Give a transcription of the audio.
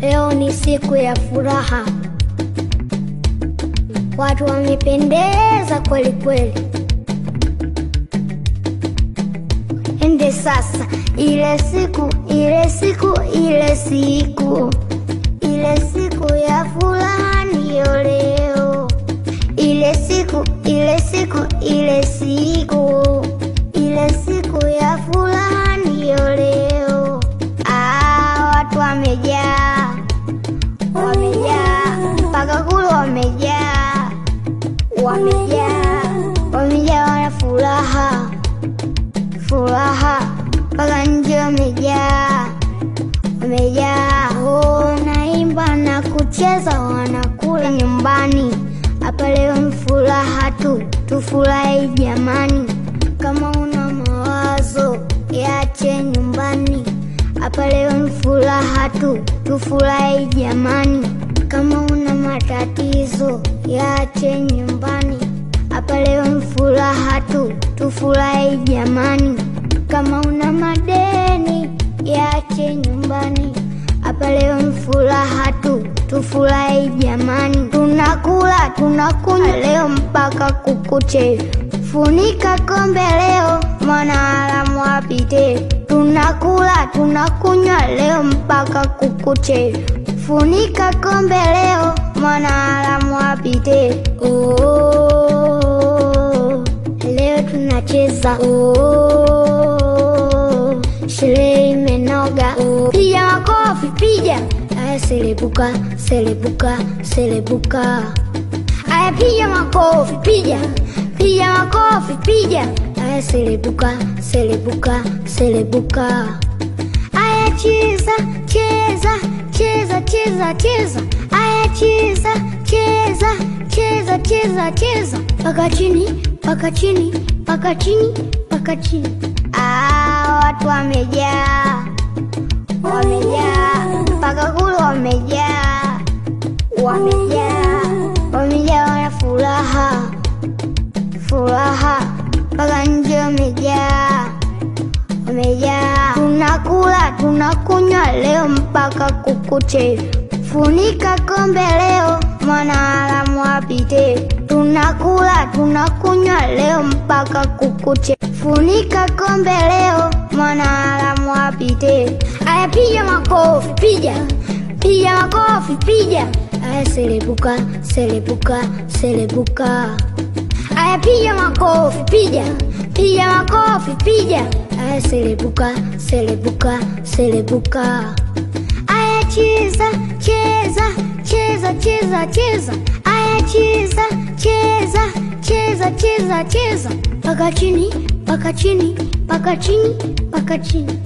Leo ni siku ya furaha, watu wamependeza kweli kweli. Ende sasa, ile siku ya furaha ndiyo leo. Ile siku ya furaha ndiyo leo. Watu wamejaa mpaka kule, wamejaa wana furaha mpaka nje, wamejaa naimba na kucheza, wanakula nyumbani. Hapa leo ni furaha tu, tufurahi jamani. Kama una mawazo yache nyumbani. Hapa leo ni furaha tu, tufurahi jamani. Kama una matatizo yache nyumbani. Hapa leo ni furaha tu, tufurahi jamani. Kama una madeni yache nyumbani. Hapa leo ni furaha tu, tufurahi jamani. Tunakula tunakunywa leo mpaka kukuche. Funika kombe leo, mwanaharamu apite. Tunakula tunakunywa leo mpaka kukuche. Funika kombe leo, mwanaharamu apite. Leo tunacheza, sherehe imenoga. Piga makofi, piga. Aya, selebuka. Aya, piga makofi, piga makofi, piga. Aya, selebuka. Aya, cheza. Aya, cheza. Paka chini. Watu wamejaa mpaka kule, wamejaa wana furaha mpaka nje, wamejaa. Tunakula tunakunywa leo mpaka kukuche. Funika kombe leo, mwanaharamu apite. Tunakula tunakunywa leo mpaka kukuche. Funika kombe leo, mwanaharamu apite. Aya, piga makofi, piga makofi, piga. Aya, selebuka. Aya, piga makofi, piga makofi, piga. Aya, selebuka. Aya, cheza. Aya, cheza. Paka chini.